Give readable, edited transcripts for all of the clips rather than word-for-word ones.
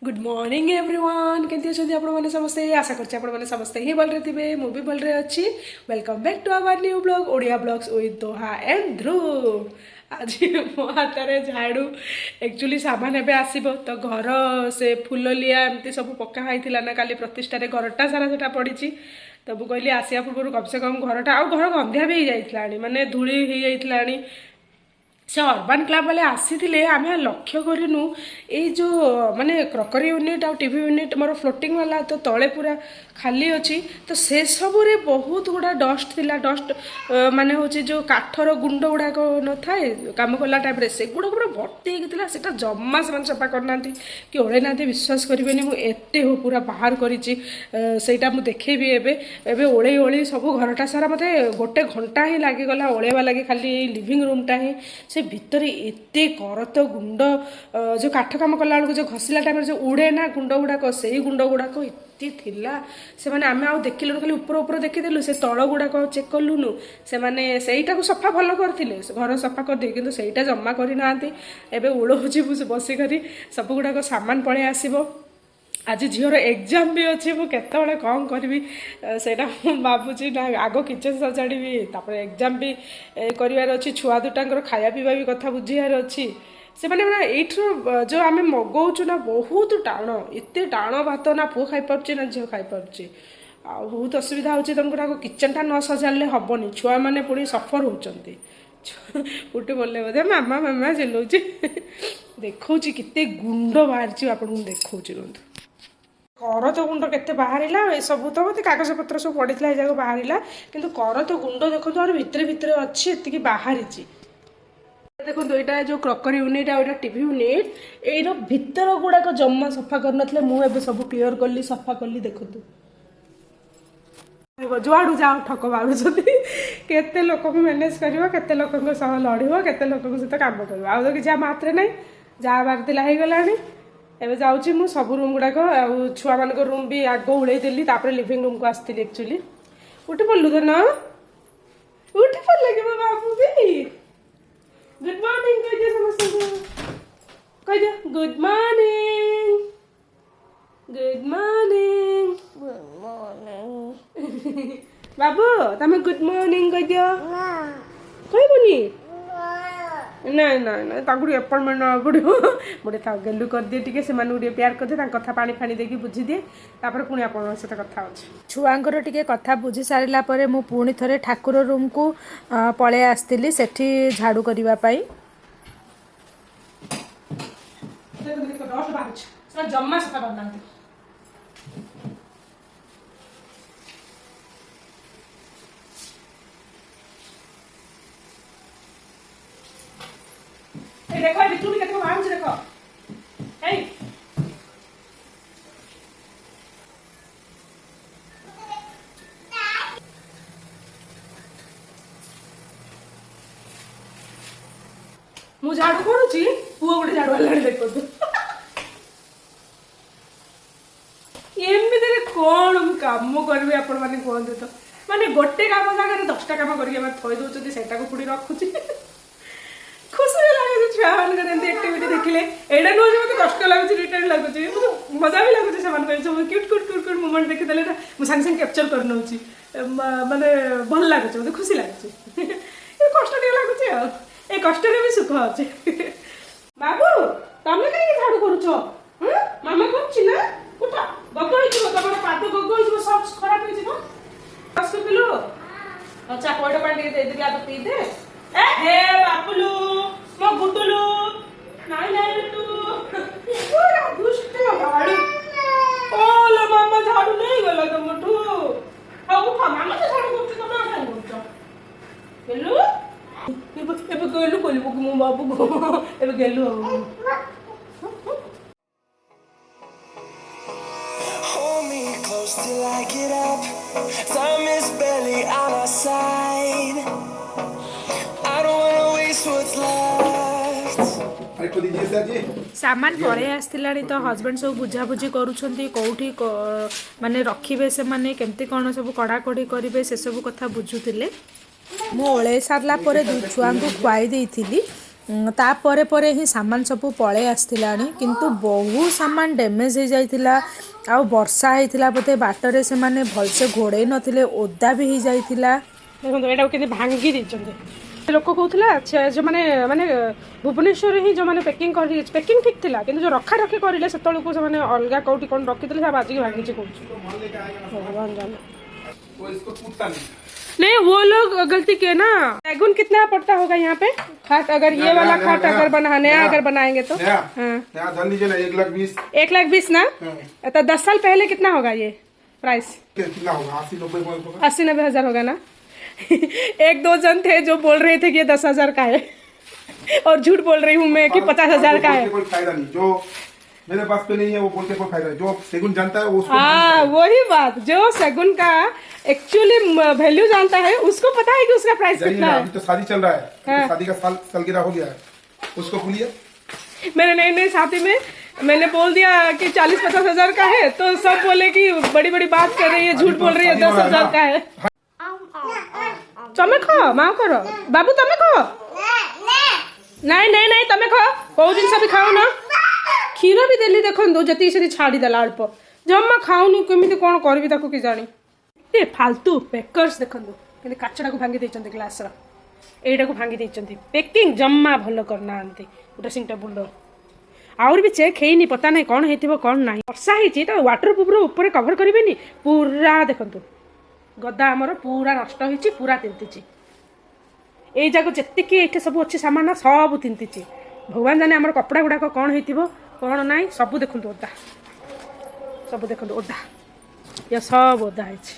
Good morning everyone केमती अच्छा आपण मैंने समस्ते आशा करते समस्ते ही भलरे थे मुझे भलरे अच्छी welcome back to our new blog Odia blogs with Doha and Dhruv आज मो हाथ में झाड़ू एक्चुअली सामान एवं आसब तो घर से फुललिया एमती सब पकाई ना काली प्रतिष्ठार घरटा सारा से पड़ी तो मुझे कहली आसिया पूर्व कम से कम घरटा आ घर गंधिया भी हो जाता माने धूली हो जाता से अर्बान क्लब वाले आसी आम लक्ष्य करूँ ये जो माने क्रकरी यूनिट आ टीवी यूनिट मोर फ्लोटिंग वाला तो तले पूरा खाली अच्छी तो से सबुरे बहुत गुड़ा डस्ट थिला डस्ट माने होची जो काठर गुंड गुड़ाक न थाए काम कला टाइम से गुड़ा पूरा भर्ती होता से जमा से सफा करना कि ओढ़े ना विश्वास करेंगे मुझे पूरा बाहर करा मुझे देखेबी एबे ओढ़े ओढ़ी सब घरटा सारा मत गोटे घंटा ही लगिगला ओढ़ेवा लगे खाली लिविंग रूमटा ही से भितर एत करत गुंड जो काठ काम कला बेलू जो घसला टाइम जो उड़े ना गुंड गुड़ाक से गुंड गुड़ाक एति थिला से माने आमे आउ देखिलु खाली ऊपर ऊपर देखिदेलु से तळ गुड़ाक चेक कलुनु से माने सेईटा को सफा भल करथिले घर सफा कर दे किंतु सेईटा जम्मा करि नांती एबे उळोछि बसी करी सब गुड़ाक सामान पळे आसीबो आज झीर एग्जाम भी अच्छे मुझे कौन करी से भावुँ ना आग किचन सजाड़ी तापर एग्जाम भी करार अच्छी छुआ दुटांकर खाया पीवा भी कथा बुझार अच्छी से मैंने ये जो आम मगाऊँ ना बहुत टाण एत टाण भात ना पुओ खाई पारे ना झील खाई पारे आ बहुत असुविधा होगा किचनटा न सजाड़े हेनी छुआ मैंने पुणी सफर होती उठे बोले बोधे मामा मामा चिल्लाऊँ देखा केते गुंड बाहरी आपको देखा कर तो गुंड के बाहर सब तो मत कागज पत्र सब पड़ा ये बाहर किंतु कर तो गुंड देखो और भितर भितर अच्छी एति बाहरी देखो यहाँ जो क्रकरी यूनिट आ टीवी यूनिट ये भितर गुड़ाक जमा सफा कर मुझे सब क्लीयर कली सफा कली देखु जुआड़ू जाओ ठक मारुँच केते लोक मैनेज कर लोक लड़ के लोक सहित कम कर आ तो किसी आम हाथ में ना जहाँ बार हो गला एवं जाऊँगी मु सब रूम गुड़ाक छुआ मान रूम भी आग उड़े देली लिविंग रूम को आसती एक्चुअली उठी पड़लु तो ना उठी पड़े कि बाबू भी गुड मॉर्निंग कह दिया समस्त कह दिया good morning good morning good morning बाबू तमें गुड मॉर्निंग कह दिया कहबनी ना ना ना अपॉइंटमेंट ना पड़ो मुझे गेलु कर दिए टी से प्यार कर दिए कथा पानी फाणी देकी बुझी दिए तापर पुणी आप सहित कथा अच्छे छुआंकर टी कथा बुझी सारापर मु पुणी थे ठाकुर रूम को पलि आसती सेठी झाड़ू करने जमा सफा करना देखो तू भी देखो बाहर से देखो मु झाड़ू करूची पुओ गोटे झाड़ू वाला देखो तू एमती कौन कम करी आपण मैंने कहते तो माने गोटे काम जगह 10टा काम करके थई दौरान से पुणी रखुची खुशी लगे छुआ मान एक्टिविटी देखिले एटा नुह जो मतलब कष्ट लगुच रिटर्न लगुच मजा भी लगुच से सब cute cute cute cute moment देखीदे मुझे सागे सागे कैप्चर कर नौची माने भल लगुच मतलब खुशी लगुच कष्ट टे लगुच ए कष्ट भी सुख अच्छे बाबू तमें कहीं झाड़ू करुच मामा कर उठ गग हो तुम पाद गग हो सब खराब हो पिलु अच्छा पैठ पानी देदेवी आगे पीदे हे बापुलू मो गुटुलू नाई नाई बेटू पूरा दुष्ट गाड़ी ओला मामा झाड़ू नहीं गला तुमठू आ उठा मामा तो झाड़ू करछ तमे आ झाड़ू करछ गेलु एबे गेलु कोली मो बाबू को एबे गेलु Hold me close till I get up. Time is barely on our side. I don't wanna waste what's left. सामान परे आसला तो हजबैंड सब बुझाबुझी करुँच कौटी माने रखिए से माने केमती कौन सब कड़ाकड़ी करेंगे से सब कथा बुझुले मु ओले सारापर छुआ को खुआई देती तापर पर ही सामान सब पलि आसला किंतु बहुत सामान डैमेज हो जाइतिला आ वर्षा होइतिला बोधे बाटरे से माने भलसे घोड़े नथिले ओदा भी हो जाइतिला देखो एटा के भांगी देछन्ते लोक कहूला जो माने माने भुवनेश्वर ही जो माने पैकिंग कर पैकिंग ठीक थिला किंतु जो रखा रखी करिले सेतळ को से माने अलगा कोठी कोन रखितले सब आज की भांगी छी कहू भगवान जाने वो इसको टूटता नहीं। नहीं वो लोग गलती किए ना। सैगुन कितना पड़ता होगा यहाँ पे खाट अगर ये वाला खाट अगर बना नया अगर बनाएंगे तो यहाँ धन लीजिए ना 1,20,000 1,20,000 ना तो 10 साल पहले कितना होगा ये प्राइस कितना होगा 80-90 होगा 80-90 हजार होगा ना। एक दो जन थे जो बोल रहे थे कि ये 10,000 का है और झूठ बोल रही हूँ मैं कि 50,000 का है। कोई फायदा नहीं जो मेरे पास पे नहीं है वो बोल के कोई फायदा नहीं। जो सैगुन जानता है वो उसको हाँ वही बात जो सैगुन का एक्चुअली वैल्यू जानता है उसको पता है कि उसका प्राइस कितना है। अभी तो शादी चल रहा है तो शादी का सालगिरह हो गया है उसको भूलिए। मेरे नई नई शादी में मैंने बोल दिया कि 40-50 हजार का है तो सब बोले कि बड़ी बड़ी बात कर रही है झूठ बोल रही है 10,000 का है। तमें खो माँ करो बाबू तमें खो नहीं नहीं नहीं तमें खो कौ जिन भी खाओ ना क्षीर भी देली देखो जति से छाड़ीदेला अल्प जमा खाऊनी केमी कौन करी कि जानी ए फालतू पेकर्स देखो काचटा को भांगी देइछन्ते ग्लास एटा को भांगी देइछन्ते पैकिंग जम्मा भल करना ड्रेसिंग टेबुल आउर भी चेक हेनी पता नहीं कौन हेतिबो कौन नहीं वर्षा हेची तो वाटरप्रूफ ऊपर कवर करेनि पूरा देखंतु गदा आमर पूरा नष्ट होइची पूरा तिंतिची ए जाको जेतिकी एठे सब अच्छी सामान सब तिंतिची भगवान जाने आमर कपड़ा गुड़ाक कौन हेतिबो कौन नहीं सब देखंतु ओदा सब देखंतु ओदा या सब ओदा हेची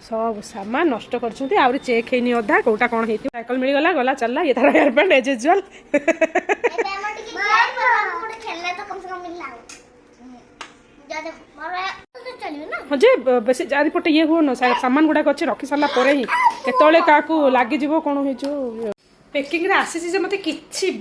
सब सामान नष्ट करछन्ते आउरी चेक हेनी ओदा कोटा कौन हेति साइकिल मिल गला गला चलला ये तारा हेयर बैंड एज यूजुअल हाँ जे बेसी चारिपटे ये हुआ ना सामान गुड़ाक अच्छे रखी सारा पर ही केतले क्या लगे कौन हो पैकिंग रे आसी मत कि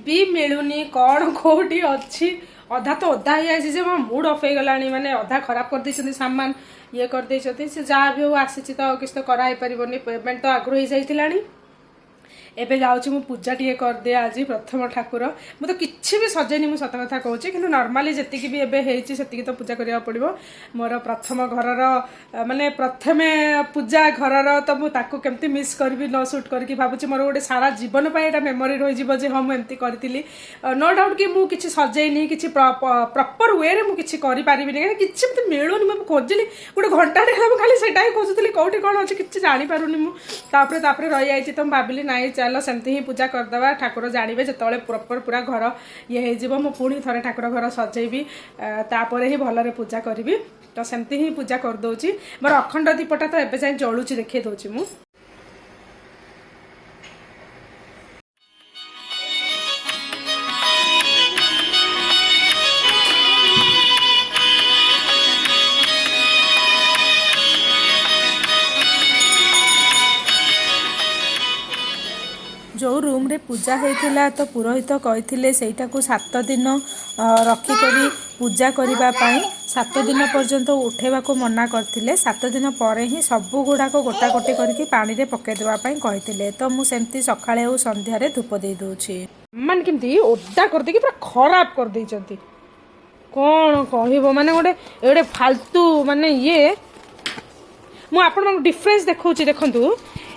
भी मिलूनी कौन कौटी अच्छी अधा तो अधा ही मो मूड अफ हो गला माने अधा खराब कर देछन्ती सामान ये कर देछन्ती से जहाँ भी हो आसी तो किसी तो कराई पारिबनी पेमेंट तो आगु हो जाइतिलानी एबे जाऊँ मु पूजा टे करदे आज प्रथम ठाकुर मुझे किसी भी सजेनी मुझे सत कथा कहूँ कि नॉर्मली जी भी एबे तो पूजा करा पड़ो मोर प्रथम घर माने प्रथम पूजा घर तो मुझे केमती मिस करी न सुट करके भावुँ मोर गोटे सारा जीवन पर मेमोरी रही हाँ मुझे करी नो डाउट कि मुझे सजेनी कि प्रॉपर वे रे मुझे करें कि मिलूनी मुझे खोजली गोटे घंटा खाली से खोजुली कौटी कौन अच्छे कि जापारूनी मुझे रही जाइए तो भाविली नाई चलो सेमती ही पूजा करदे ठाकुर जानवे जो प्रॉपर पूरा घर ये हो पुणी थे ठाकुर घर सजेबी तापर ही भलरे पूजा करी तो सेमती ही पूजा करदे मोर अखंड दीपटा तो एबे जाए जलुची देखिए दूसरी मु जो रूम रे पूजा होता तो पुरोहित कही सेटा को 7 दिन रखिकरी पूजा करने 7 दिन पर्यंत उठेवा को मना करते 7 दिन पर ही सब गुड़ाक गोटागोटी करके पानी रे पकईदेवाई कहते तो मुझे सकाळे और संध्यारे धूप दे दूची मान केमती ओदा करदे कि पूरा खराब कर देइचंती कौन कहबो माने गोटे फालतू माने ये मु आपण डिफरेंस देखौची देखंतु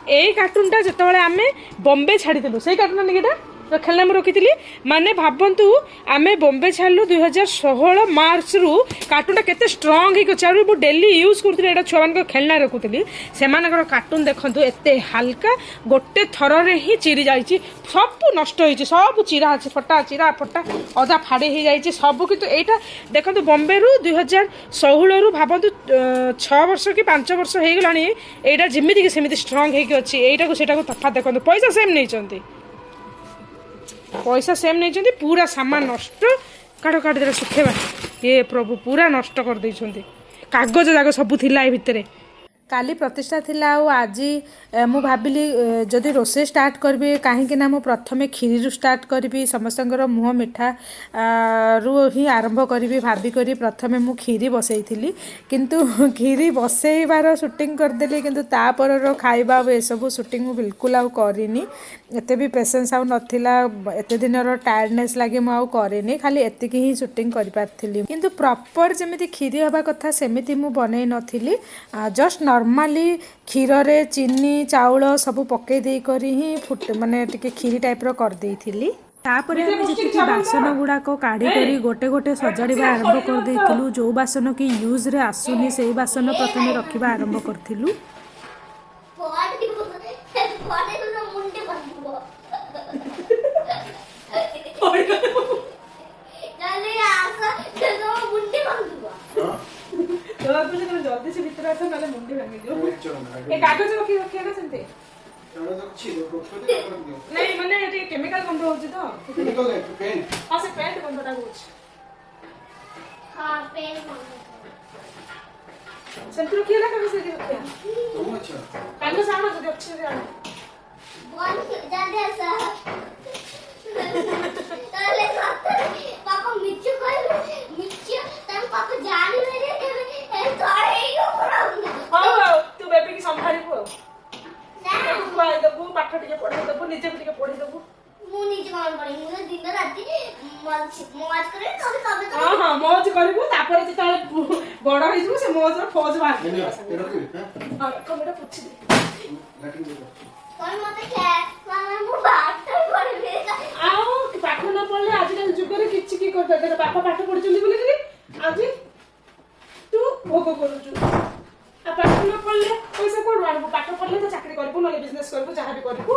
यही कार्टूनटा जिते आम बॉम्बे छाड़ीलु से कार्टून निकेटा खेलना में रखी माने भावतु आम बॉम्बे छाड़ू 2016 मार्च रु कार्टूनटा केते स्ट्रंग हो मुझे डेली यूज करूँ छुआ मान खेलना रखुली से कार्टून देखु एते हल्का गोटे थर ही चिरी जाइए सब नष्ट हो सब चिरा फटा चिरा फटा अधा फाड़ी हो जाइए सब कितु यहाँ देखो बॉम्बे रु 2016 रु भावतु 6 वर्ष कि 5 वर्ष हो गला यहाँ जमीक सेमती स्ट्रंग होटा तफा देखो पैसा सेम नहीं पैसा सेम नहीं पूरा सामान नष्ट काट काट दे सुखेबा ये प्रभु पूरा नष्ट कर देइछन्ती कागज जाक सब थिला भितर କାଲି ପ୍ରତିଷ୍ଠା ଥିଲା ଆଉ ଆଜି ମୁଁ ଭାବିଲି ଯଦି ରୋଷେଇ ଷ୍ଟାର୍ଟ କରିବି କାହିଁକି ନା ମୁଁ ପ୍ରଥମେ କ୍ଷୀରିରୁ ଷ୍ଟାର୍ଟ କରିବି ସମସ୍ତଙ୍କର ମୁହଁ ମିଠା ରୁ ହିଁ ଆରମ୍ଭ କରିବି ଭାବିକରି ପ୍ରଥମେ ମୁଁ କ୍ଷୀରି ବସେଇଥିଲି କିନ୍ତୁ କ୍ଷୀରି ବସେଇବାର ସୁଟିଂ କରିଦେଲି କିନ୍ତୁ ତାପରର ଖାଇବା ଆଉ ଏସବୁ ସୁଟିଂ ମୁଁ ବିଲକୁଲ ଆଉ କରିନି ଏତେ ବି ପେସେନ୍ସ ଆଉ ନଥିଲା ଏତେ ଦିନର ଟାୟାର୍ଡନେସ୍ ଲାଗି ମୁଁ ଆଉ କରିନି ଖାଲି ଏତିକି ହିଁ ସୁଟିଂ କରିପାରିଥିଲି କିନ୍ତୁ ପ୍ରପର ଯେମିତି କ୍ଷୀରି ହେବା କଥା ସେମିତି ମୁଁ ବନେଇ ନଥିଲି ଜଷ୍ଟ ନର୍ମାଲି କ୍ଷୀରରେ ଚିନି ଚାଉଳ ସବୁ ପକେଇ ଦେଇକରି ହିଁ ମାନେ ଟିକେ କ୍ଷୀରି ଟାଇପ୍ର କରିଦେଇଥିଲି ତାପରେ ଆମେ ଯେତିକି ବାସନ ଗୁଡ଼ାକ କାଢ଼ିକରି ଗୋଟେ ଗୋଟେ ସଜାଡ଼ିବା ଆରମ୍ଭ କରିଦେଇଥିଲୁ ଯେଉଁ ବାସନ କି ୟୁଜ୍ରେ ଆସୁନି ସେଇ ବାସନ ପ୍ରଥମେ ରଖିବା ଆରମ୍ଭ କରିଥିଲୁ ଜଲ୍ଦି ସେ ଭିତରେ ଆସ ନହେଲେ ମୁଣ୍ଡି ଭାଙ୍ଗିଯିବ ଏ କାଗଜ ରଖିବା ନା ସେମିତି ନାଇଁ ମାନେ ଟିକେ କେମିକାଲ ଗନ୍ଧ ହଉଛି ତ ହଁ ସେ ପେଣ୍ଟ ଗନ୍ଧଟା ହଉଛି ସେମିତି ରଖିବା ନା କାଗଜ ସେଠି ରଖିବା କାଗଜ ଆଣ ଯଦି ଅଛି ଯଦି ଆଣ ତୁ ବେବି କି ସମ୍ଭାଳିବୁ ଆଉ ଖୁଆଇଦେବୁ ପାଠ ଟିକେ ପଢେଇଦେବୁ ନିଜେ ବି ଟିକେ ପଢେଇଦେବୁ ହଁ ହଁ ମौज କରିବୁ ତାପରେ ଯେତେବେଳେ ବଡ ହେଇଯିବୁ ସେ ମौजର ଫौज ବାହାରିବ ପୋଛିଦେ ଆଉ ପାଠ ନ ପଢିଲେ ଆଜିକାଲି ଯୁଗରେ କିଛି କି କରିପାରିବେ ବାପା ପାଠ ପଢିଛନ୍ତି ବୋଲିକିରି ଆଜି ତୁ ଭୋଗ କରୁଛୁ ଆଉ ପାଠ ନ ପଢିଲେ ପଇସା କୋଉଠୁ ଆଣିବୁ ପାଠ ପଢିଲେ ତ ଚାକିରି କରିବୁ ନହେଲେ ବିଜନେସ କରିବୁ ଯାହା ବି କରିବୁ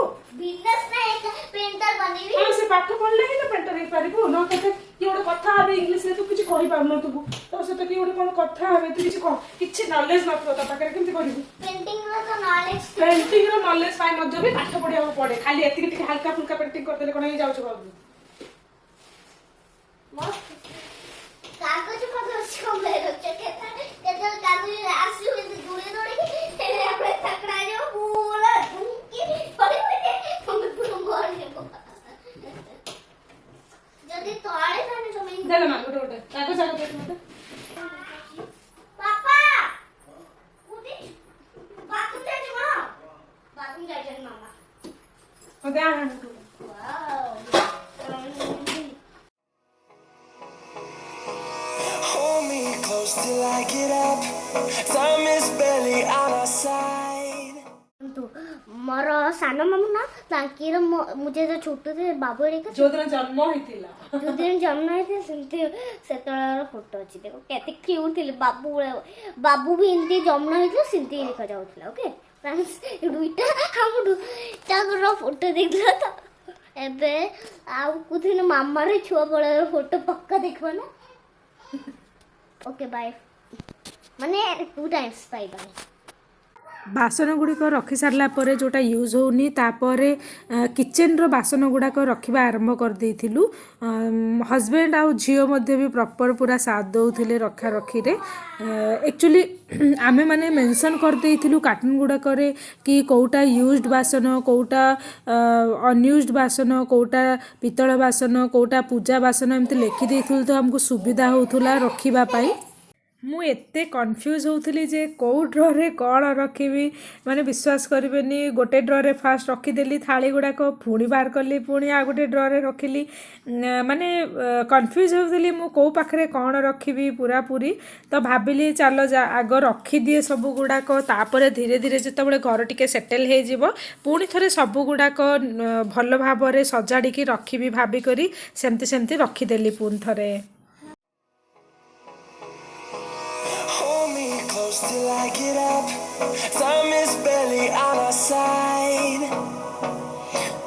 ହଁ ସେ ପାଠ ପଢିଲେ ହିଁ ତ ପେଣ୍ଟର ହେଇପାରିବୁ ନ କେତେ କିଏ ଗୋଟେ କଥା ହେବେ ଇଂଲିଶରେ ତୁ କିଛି କହିପାରୁନଥିବୁ ତୋ ସହିତ କିଏ ଗୋଟେ କଣ କଥା ହେବେ ତୁ କିଛି ନଲେଜ ନଥିବ ତା ପାଖରେ କେମିତି କରିବୁ ପେଣ୍ଟିଂର ନଲେଜ ପାଇଁ ମଧ୍ୟ ବି ପାଠ ପଢିବାକୁ ପଡେ ଖାଲି ଏତିକି ଟିକେ ହାଲକା ଫୁଲକା ପେଣ୍ଟିଂ କରିଦେଲେ କଣ ହେଇଯାଉଛି ବାବୁ कागज पत्र छमले रखे केते कागज आसी में दूरे दूरे तेरे अपने तकड़ा जो पूरा धुंकी पड़े पड़े तुम पूरा मार देबो जदी तोड़े थाने तो मैं देला ना गोटे गोटे कागज आगे दे मते पापा उठी बाथरूम जाए मामा ओ दे आना wow Hold me close till I get up. Time is barely on our side. मोर सान मामू ना तांकीर मुझे जो छोटे थे बाबू रे जो दिन जन्म होइतिला जो दिन जन्म होते सेमती सेतळार फोटो अछि देखो केते क्यूट थिले बाबू भी इनती जन्म होइतलो सिंती देखा जाउतला ओके फ्रेंड्स दुईटा हम तागर फोटो देखला तो एबे आउ कुथिन मामा रे छुआ बळ फोटो पक्का देखबो ना ओके बाय माने 2 टाइम्स बाय बाय ବାସନ ଗୁଡ଼ିକ ରଖି ସାରିଲା ପରେ ଯେଉଁଟା ୟୁଜ୍ ହେଉନି ତାପରେ କିଚେନ୍ର ବାସନ ଗୁଡ଼ାକ ରଖିବା ଆରମ୍ଭ କରିଦେଇଥିଲୁ ହଜବେଣ୍ଡ ଆଉ ଝିଅ ମଧ୍ୟ ବି ପ୍ରପର୍ ପୁରା ସାଥ ଦେଉଥିଲେ ରଖାରଖିରେ ଆକ୍ଚୁଆଲି ଆମେମାନେ ମେନସନ୍ କରିଦେଇଥିଲୁ କାର୍ଟୁନ୍ ଗୁଡ଼ାକରେ କି କେଉଁଟା ୟୁଜ୍ଡ ବାସନ କେଉଁଟା ଅନୟୁଜ୍ଡ ବାସନ କେଉଁଟା ପିତ୍ତଳ ବାସନ କେଉଁଟା ପୂଜା ବାସନ ଏମିତି ଲେଖିଦେଇଥିଲୁ ତ ଆମକୁ ସୁବିଧା ହେଉଥିଲା ରଖିବା ପାଇଁ ମୁଁ ଏତେ କନଫ୍ୟୁଜ୍ ହେଉଥିଲି ଯେ କେଉଁ ଡ୍ରରେ କ'ଣ ରଖିବି ମାନେ ବିଶ୍ୱାସ କରିବେନି ଗୋଟେ ଡ୍ରରେ ଫାଷ୍ଟ ରଖିଦେଲି ଥାଳି ଗୁଡ଼ାକ ପୁଣି ବାହାର କଲି ପୁଣି ଆଉ ଗୋଟେ ଡ୍ରରେ ରଖିଲି ମାନେ କନଫ୍ୟୁଜ୍ ହେଉଥିଲି ମୁଁ କେଉଁ ପାଖରେ କ'ଣ ରଖିବି ପୁରାପୁରି ତ ଭାବିଲି ଚାଲ ଆଗ ରଖିଦିଏ ସବୁ ଗୁଡ଼ାକ ତାପରେ ଧୀରେ ଧୀରେ ଯେତେବେଳେ ଘର ଟିକେ ସେଟେଲ୍ ହେଇଯିବ ପୁଣି ଥରେ ସବୁ ଗୁଡ଼ାକ ଭଲ ଭାବରେ ସଜାଡ଼ିକି ରଖିବି ଭାବିକରି ସେମିତି ରଖିଦେଲି ପୁଣି ଥରେ Close till I get up. Time is barely on our side.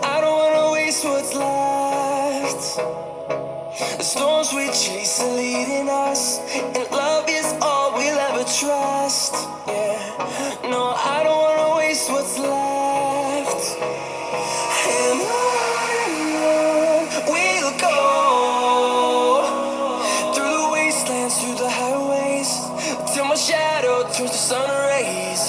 I don't wanna waste what's left. The storms we chase are leading us, and love is all we'll ever trust. Yeah, no, I don't wanna waste what's left. And on we'll go through the wastelands, through the highways. Till my shadow turns to sun rays.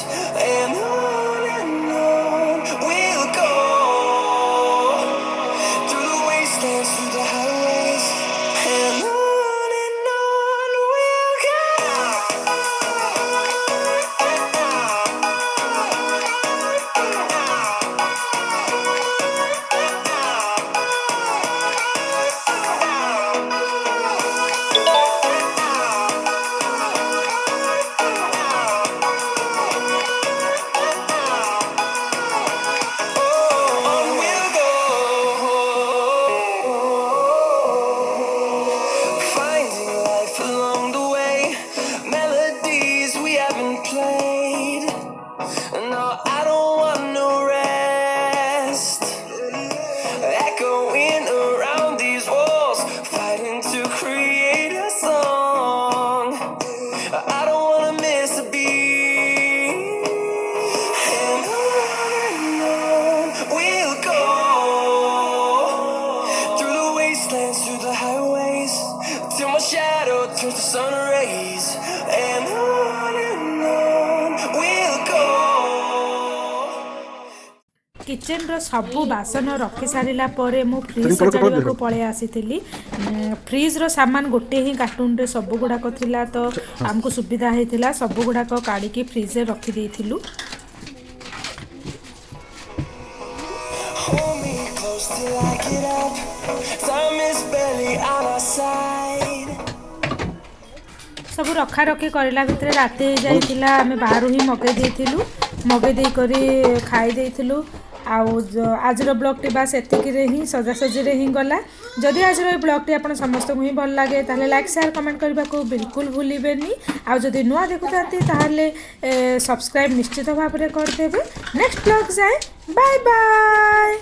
I don't wanna miss a beat. And on we'll go through the wastelands, through the highways, till my shadow turns to sun rays. And on we'll go. କିଚେନ୍ର ସବୁ ବାସନ ରଖି ସାରିଲା ପରେ ମୁଁ fridge ସଜାଡ଼ିବାକୁ ପଳେଇ ଆସିଥିଲି। ଫ୍ରିଜ୍ର ସାମାନ ଗୋଟେ ହିଁ କାର୍ଟୁନ୍ରେ ସବୁଗୁଡ଼ାକ ଥିଲା ତ ଆମକୁ ସୁବିଧା ହେଇଥିଲା ସବୁଗୁଡ଼ାକ କାଢ଼ିକି ଫ୍ରିଜ୍ରେ ରଖିଦେଇଥିଲୁ। Hold me close till I get up. Time is barely on our side. ସବୁ ରଖାରଖି କରିଲା ଭିତରେ ରାତି ହେଇଯାଇଥିଲା। ଆମେ ବାହାରୁ ହିଁ ମଗେଇ ଦେଇକରି ଖାଇ ଦେଇଥିଲୁ। ଆଉ ଆଜିର ବ୍ଲଗ୍ଟି ବାସ୍ ଏତିକିରେ ହିଁ ସଜାସଜିରେ ହିଁ ଗଲା। ଯଦି ଆଜିର ଏ ବ୍ଲଗ୍ଟି ଆପଣ ସମସ୍ତଙ୍କୁ ହିଁ ଭଲ ଲାଗେ ତାହେଲେ ଲାଇକ୍ ସେୟାର କମେଣ୍ଟ କରିବାକୁ ବିଲକୁଲ ଭୁଲିବେନି। ଆଉ ଯଦି ନୂଆ ଦେଖୁଥାନ୍ତି ତାହେଲେ ସବସ୍କ୍ରାଇବ୍ ନିଶ୍ଚିତ ଭାବରେ କରିଦେବେ। ନେକ୍ସଟ ବ୍ଲଗ୍ ଯାଏ ବାଏ ବାଏ।